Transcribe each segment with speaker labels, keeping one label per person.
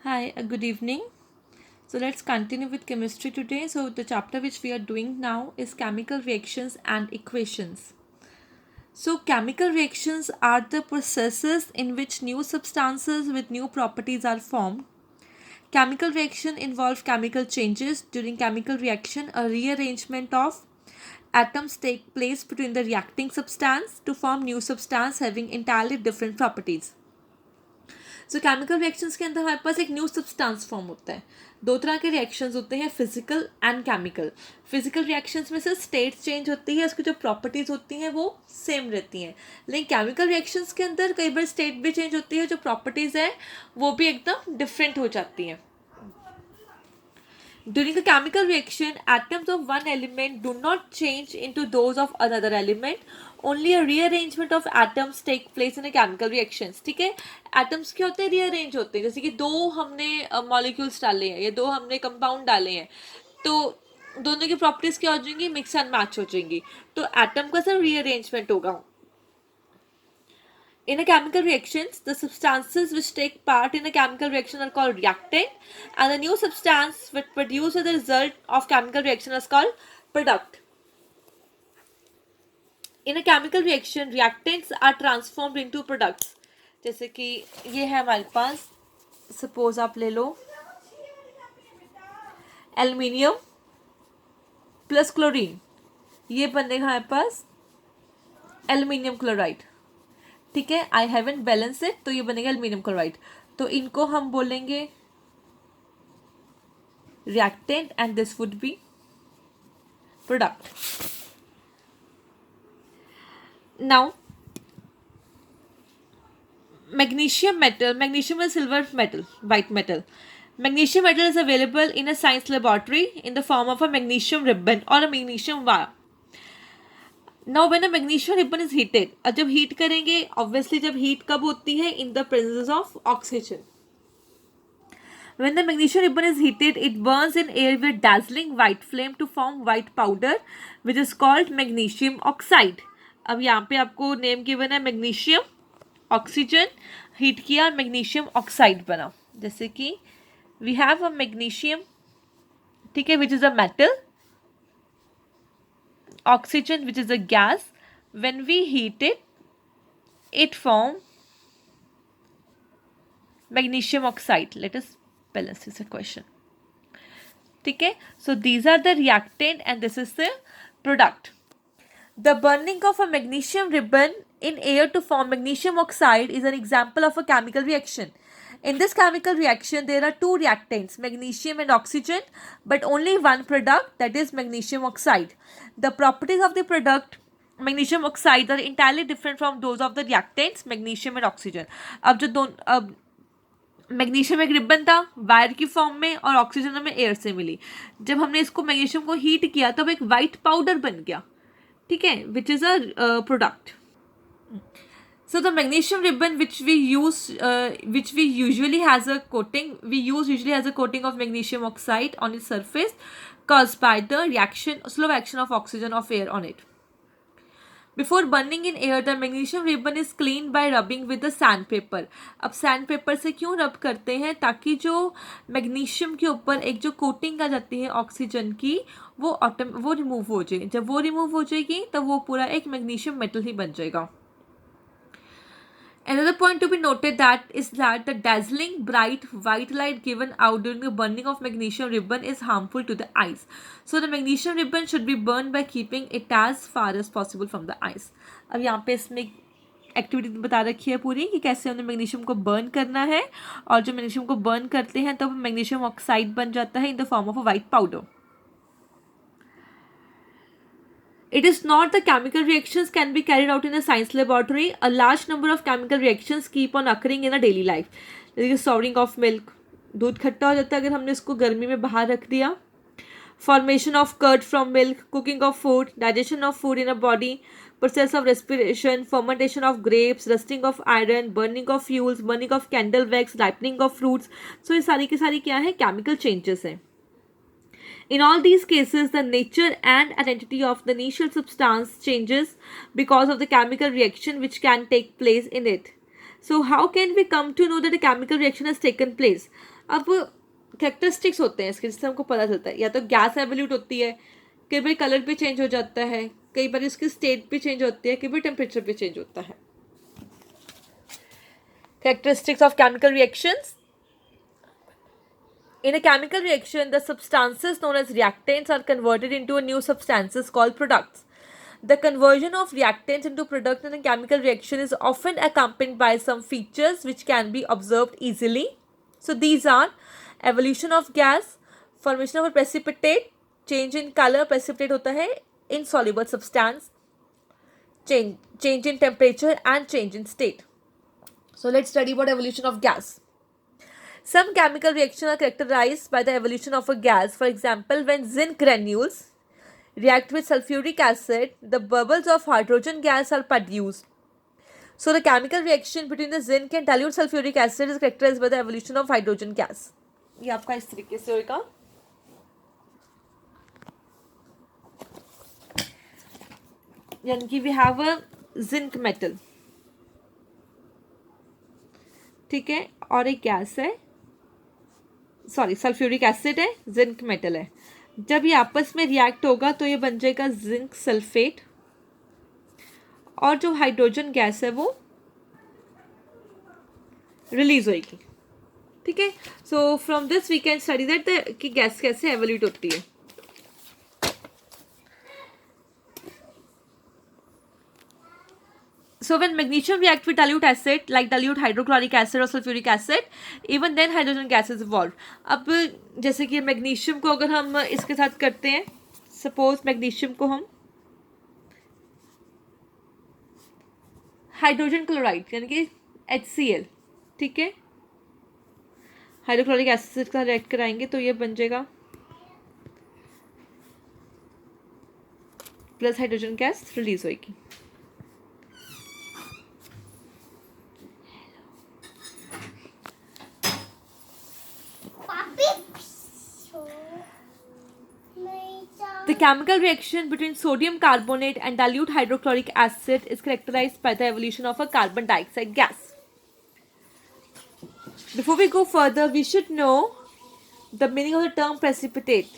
Speaker 1: Hi, good evening. So let's continue with chemistry today. So the chapter which we are doing now is chemical reactions and equations. So chemical reactions are the processes in which new substances with new properties are formed. Chemical reaction involve chemical changes. During chemical reaction, a rearrangement of atoms take place between the reacting substance to form new substance having entirely different properties. So chemical reactions के अंदर हमारे पास एक new substance form होता है. दो तरह के reactions होते हैं, physical and chemical. Physical reactions में से स्टेट चेंज होती है, उसकी जो प्रॉपर्टीज होती हैं वो सेम रहती हैं. लेकिन केमिकल रिएक्शंस के अंदर कई बार स्टेट भी चेंज होती है, जो प्रॉपर्टीज है वो भी एकदम डिफरेंट हो जाती हैं. During a chemical reaction, atoms of one element do not change into those of another element. Only a rearrangement of atoms take place in a chemical reactions. ठीक है, atoms क्या होते हैं, rearrange होते हैं. जैसे कि दो हमने molecules डाले हैं या दो हमने compound डाले हैं, तो दोनों की प्रॉपर्टीज क्या हो जाएंगी, मिक्स एंड मैच हो जाएंगी. तो एटम का सर रीअरेंजमेंट होगा. In a chemical reactions, the substances which take part in a chemical reaction are called reactant, and the new substance which produced as a result of chemical reaction is called product. In a chemical reaction, reactants are transformed into products. जैसे कि ये है हमारे पास, suppose आप ले लो aluminium plus chlorine, ये बनेगा हमारे पास एल्युमिनियम क्लोराइड. ठीक है, आई हैवंट बैलेंस इट, तो ये बनेगा एल्युमिनियम क्लोराइड. तो इनको हम बोलेंगे reactant and this would be product. Now magnesium metal, magnesium is silver metal, white metal. Magnesium metal is available in a science laboratory in the form of a magnesium ribbon or a magnesium wire. Now when a magnesium ribbon is heated, और जब heat करेंगे, obviously जब heat कब होती है, in the presence of oxygen. When the magnesium ribbon is heated, it burns in air with dazzling white flame to form white powder, which is called magnesium oxide. अब यहाँ पे आपको name given है magnesium, oxygen heat किया, magnesium oxide बना. जैसे कि we have a magnesium, ठीक है, which is a metal, oxygen which is a gas. When we heat it, it form magnesium oxide. Let us balance this equation. ठीक है, so these are the reactant and this is the product. The burning of a magnesium ribbon in air to form magnesium oxide is an example of a chemical reaction. In this chemical reaction, there are two reactants, magnesium and oxygen, but only one product, that is magnesium oxide. The properties of the product magnesium oxide are entirely different from those of the reactants magnesium and oxygen. अब magnesium एक ribbon था wire की form में और oxygen हमें air से मिली. जब हमने इसको मैग्नीशियम को हीट किया तब एक वाइट पाउडर बन गया. ठीक है, which is a product. So the magnesium ribbon which we usually has a coating, of magnesium oxide on its surface caused by the slow action of oxygen of air on it. Before burning in air, the magnesium ribbon is cleaned by rubbing with the sandpaper. अब sandpaper से क्यों रब करते हैं, ताकि जो magnesium के ऊपर एक जो कोटिंग आ जाती है ऑक्सीजन की, वो रिमूव हो जाए. जब वो रिमूव हो जाएगी तब वो पूरा एक मैग्नीशियम मेटल ही बन जाएगा. Another point to be noted is that the dazzling bright white light given out during the burning of magnesium ribbon is harmful to the eyes. So the magnesium ribbon should be burned by keeping it as far as possible from the eyes. अब यहाँ पे इसमें activity बता रखी है पूरी कि कैसे हमने मैग्नीशियम को बर्न करना है, और जो मैग्नीशियम को बर्न करते हैं तो मैग्नीशियम ऑक्साइड बन जाता है in the form of a white powder. It is not the chemical reactions can be carried out in a science laboratory. A large number of chemical reactions keep on occurring in a daily life. जैसे souring of milk, दूध खट्टा हो जाता है अगर हमने इसको गर्मी में बाहर रख दिया. Formation of curd from milk, cooking of food, digestion of food in a body, process of respiration, fermentation of grapes, rusting of iron, burning of fuels, burning of candle wax, ripening of fruits. So ये सारी की सारी क्या है, chemical changes हैं. In all these cases, the nature and identity of the initial substance changes because of the chemical reaction which can take place in it. So how can we come to know that a chemical reaction has taken place? अब characteristics होते हैं इसके, जिससे हमको पता चलता है, या तो गैस एवोल्यूट होती है, कई बार कलर भी चेंज हो जाता है, कई बार इसकी स्टेट भी चेंज होती है, कई बार टेम्परेचर भी चेंज होता है. Characteristics of chemical reactions. In a chemical reaction, the substances known as reactants are converted into a new substances called products. The conversion of reactants into product in a chemical reaction is often accompanied by some features which can be observed easily. So these are evolution of gas, formation of a precipitate, change in color, precipitate होता है insoluble substance, change in temperature and change in state. So let's study about evolution of gas. Some chemical reactions are characterized by the evolution of a gas. For example, when zinc granules react with sulfuric acid, the bubbles of hydrogen gas are produced. So the chemical reaction between the zinc and dilute sulfuric acid is characterized by the evolution of hydrogen gas. ये आपका इस तरीके से होगा. यानी कि we have a zinc metal, ठीक है, और एक गैस है, सॉरी सल्फ्यूरिक एसिड है, जिंक मेटल है. जब ये आपस में रिएक्ट होगा तो ये बन जाएगा जिंक सल्फेट, और जो हाइड्रोजन गैस है वो रिलीज होगी. ठीक है. So from this we can study that कि गैस कैसे एवोल्यूट होती है. So when magnesium reacts with dilute acid like dilute hydrochloric acid or sulfuric acid, even then hydrogen gas is evolved. अब जैसे कि मैग्नीशियम को अगर हम इसके साथ करते हैं, सपोज मैग्नीशियम को हम हाइड्रोजन क्लोराइड यानी कि HCl, ठीक है, हाइड्रोक्लोरिक एसिड का रिएक्ट कराएंगे तो ये बन जाएगा प्लस हाइड्रोजन गैस रिलीज होगी. The chemical reaction between sodium carbonate and dilute hydrochloric acid is characterized by the evolution of a carbon dioxide gas. Before we go further, we should know the meaning of the term precipitate.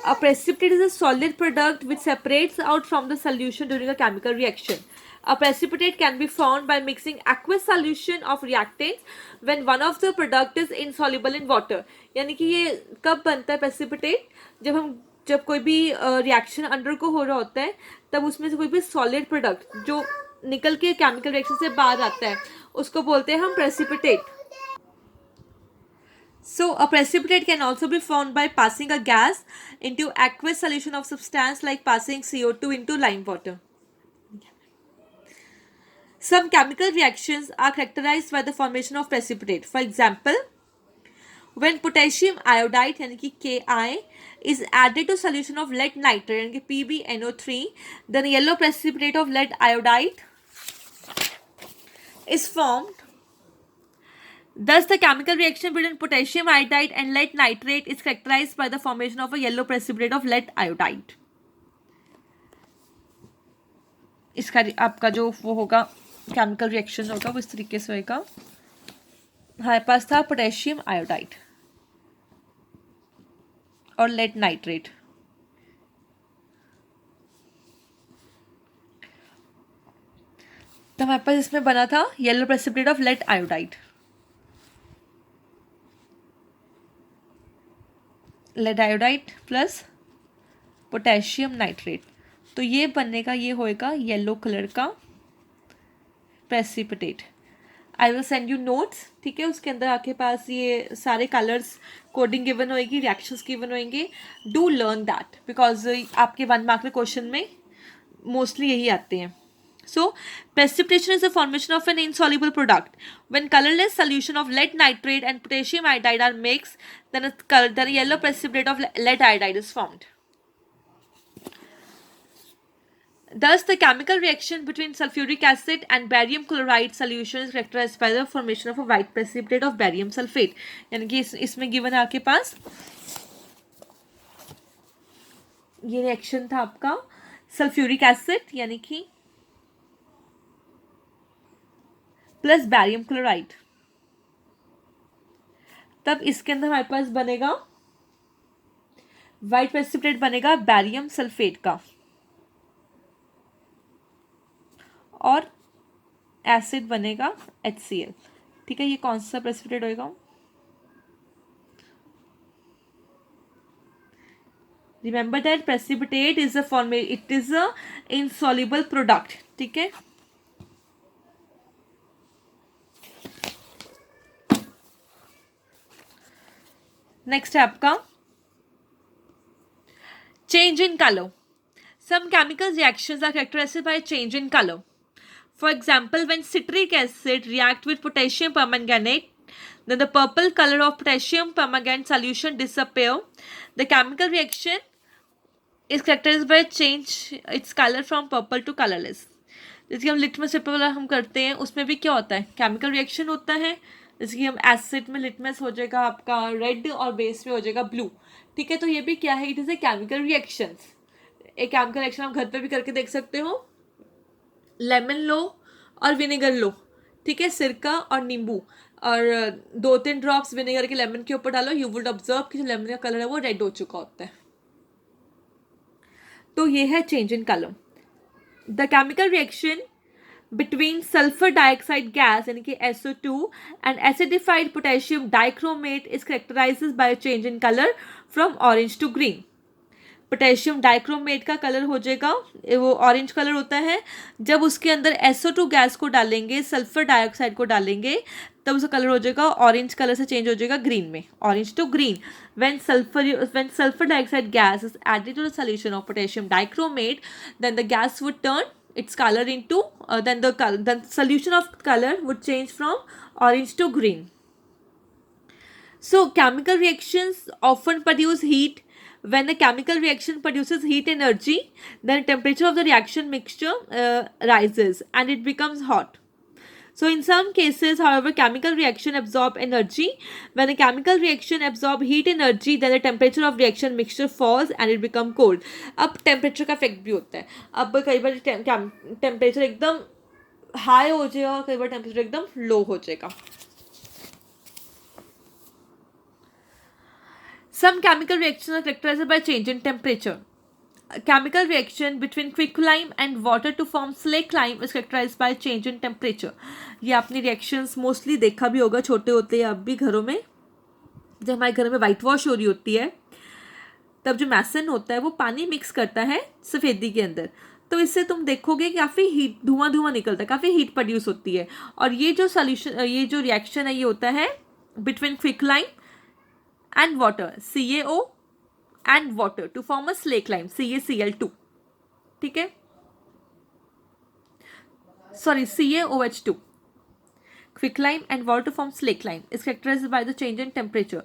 Speaker 1: A precipitate is a solid product which separates out from the solution during a chemical reaction. A precipitate can be formed by mixing aqueous solution of reactants when one of the product is insoluble in water. यानी कि ये कब बनता है precipitate? जब कोई भी reaction under को हो रहा होता है, तब उसमें से कोई भी सॉलिड प्रोडक्ट जो निकल के केमिकल रिएक्शन से बाहर आता है उसको बोलते हैं हम precipitate. So a precipitate can also be formed by passing a gas into aqueous solution of substance like passing CO2 into lime water. Some chemical reactions are characterized by the formation of precipitate. For example, when potassium iodide यानी कि Ki is added to solution of lead nitrate यानी कि PbNO3, then yellow precipitate of lead iodide is formed. Thus, the chemical reaction between potassium iodide and lead nitrate is characterized by the formation of a yellow precipitate of lead iodide. इसका आपका जो वो होगा chemical reaction होगा वो इस तरीके से होगा. हमारे पास था पोटेशियम आयोडाइड और लेड नाइट्रेट. तो हमारे पास इसमें बना था yellow precipitate of lead iodide, lead iodide plus potassium nitrate. तो ये बनने का ये होएगा येलो कलर का precipitate. I will send you notes, ठीक है, उसके अंदर आपके पास ये सारे कलर्स कोडिंग गिवन होएगी, रिएक्शंस गिवन होंगे. डू लर्न दैट बिकॉज आपके 1 मार्क के क्वेश्चन में मोस्टली यही आते हैं. So, precipitation is the formation of an insoluble product. When colorless solution of lead nitrate and potassium iodide are mixed, then a yellow precipitate of lead iodide is formed. Thus, the chemical reaction between sulfuric acid and barium chloride solution is characterized by the formation of a white precipitate of barium sulfate. यानी कि इसमें given है आपके पास ये reaction था आपका sulphuric acid यानी कि प्लस बैरियम क्लोराइड, तब इसके अंदर हमारे पास बनेगा वाइट प्रेसिपिटेट बनेगा बैरियम सल्फेट का, और एसिड बनेगा HCl। ठीक है, ये कौन सा प्रेसिपिटेट होएगा? Remember that precipitate is it is a insoluble product. ठीक है, नेक्स्ट है आपका change in color. Some chemical reactions are characterized by change in color. For example, when citric acid react with potassium permanganate, then the purple color of potassium permanganate solution disappear. The chemical reaction is characterized by change its color from purple to colorless. जैसे कि हम litmus paper वाला हम करते हैं, उसमें भी क्या होता है? केमिकल रिएक्शन होता है। जैसे कि हम एसिड में लिटमस हो जाएगा आपका रेड और बेस में हो जाएगा ब्लू। ठीक है, तो ये भी क्या है? It is a chemical reaction. एक केमिकल रिएक्शन आप घर पे भी करके देख सकते हो। लेमन लो और विनेगर लो, ठीक है, सिरका और नींबू, और 2-3 ड्रॉप्स विनेगर के लेमन के ऊपर डालो, यू वुड ऑब्जर्व कि जो लेमन का कलर है वो रेड हो चुका होता है। तो ये है change in colour. The chemical reaction between sulfur dioxide gas यानी कि SO2 and acidified potassium dichromate is characterized by a change in color from orange to green. Potassium dichromate का कलर हो जाएगा, वो ऑरेंज कलर होता है। जब उसके अंदर SO2 गैस को डालेंगे, सल्फर डाइऑक्साइड को डालेंगे, तब उसका कलर हो जाएगा ऑरेंज कलर से चेंज हो जाएगा ग्रीन में, orange to green. when sulfur dioxide gas is added to the solution of potassium dichromate, then the gas would turn its color into then the solution of color would change from orange to green. So chemical reactions often produce heat. When the chemical reaction produces heat energy, then the temperature of the reaction mixture rises and it becomes hot. So in some cases, however, chemical reaction absorb energy. When a chemical reaction absorb heat energy, then the temperature of reaction mixture falls and it become cold. अब temperature का effect भी होता है। अब कई बार temperature एकदम high हो जाएगा और कई बार टेम्परेचर एकदम लो हो जाएगा। Some chemical reactions are characterized by change in temperature. A chemical reaction between quicklime and water to form slakelime is characterized by change in temperature. ये आपने reactions mostly देखा भी होगा, छोटे होते हैं अब भी घरों में। जब हमारे घर में वाइट वॉश हो रही होती है, तब जो मैसन होता है वो पानी मिक्स करता है सफ़ेदी के अंदर, तो इससे तुम देखोगे काफ़ी हीट, धुआं निकलता है, काफ़ी हीट प्रोड्यूस होती है। और ये जो सॉल्यूशन, ये जो रिएक्शन है, ये होता है between quicklime and water, CaO and water to form a slakelime, CaCl2. ठीक है, sorry, CaOH2. Quicklime and water to form slakelime is characterized by the change in temperature.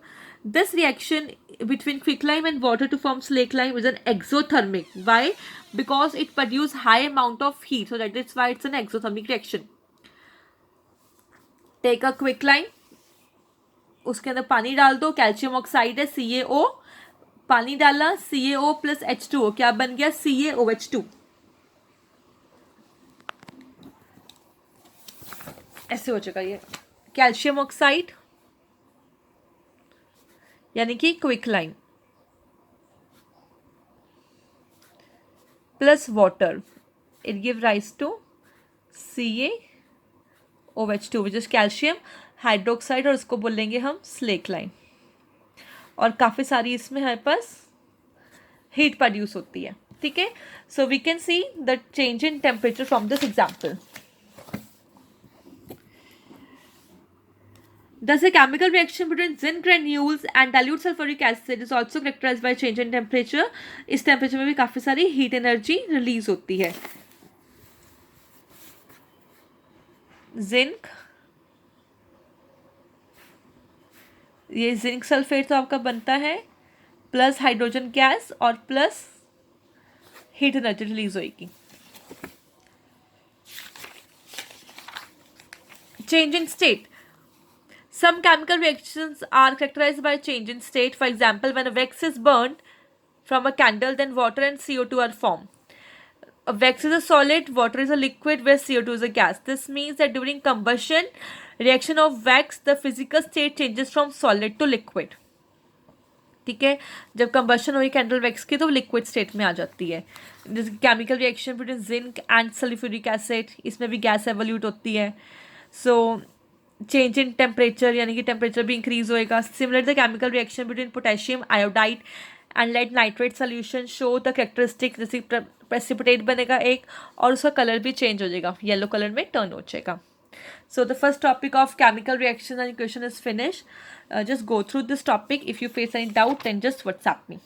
Speaker 1: This reaction between quicklime and water to form slakelime is an exothermic. Why? Because it produces high amount of heat, so that is why it's an exothermic reaction. Take a quicklime, उसके अंदर पानी डाल दो, calcium oxide है CaO, पानी डाला CaO plus H2O, क्या बन गया? CaOH2। ऐसे हो जाएगा ये कैल्शियम ऑक्साइड यानी कि quicklime plus water, it give rise to CaOH2 which is calcium hydroxide, और उसको बोलेंगे हम स्लेकलाइम। और काफ़ी सारी इसमें हमारे पास हीट प्रोड्यूस होती है। ठीक है, so we can see the change in temperature from this example. Thus, a chemical reaction between zinc granules and dilute sulfuric acid is also characterized by change in temperature. इस temperature में भी काफ़ी सारी heat energy release होती है। Zinc, ये zinc sulphate तो आपका बनता है, प्लस हाइड्रोजन गैस और प्लस हीट एनर्जी रिलीज होगी। Change in state. Some chemical reactions are characterized by change in state. For example, when a wax is burned from a candle, then water and CO2 are formed. wax is a solid, water is a liquid, where CO2 is a gas. This means that during combustion reaction of wax, the physical state changes from solid to liquid. ठीक है, जब combustion हुई candle wax की तो liquid state में आ जाती है. जैसे chemical reaction between zinc and sulphuric acid, इसमें भी गैस एवोल्यूट होती है. सो चेंज इन टेम्परेचर, यानी कि टेम्परेचर भी इंक्रीज होएगा. Similar the chemical reaction between potassium iodide and lead nitrate solution show the characteristic, जैसे प्रेसिपिटेट बनेगा एक और उसका कलर भी चेंज हो जाएगा, येलो कलर में टर्न हो जाएगा. So the first topic of chemical reaction and equation is finished. Just go through this topic. If you face any doubt, then just WhatsApp me.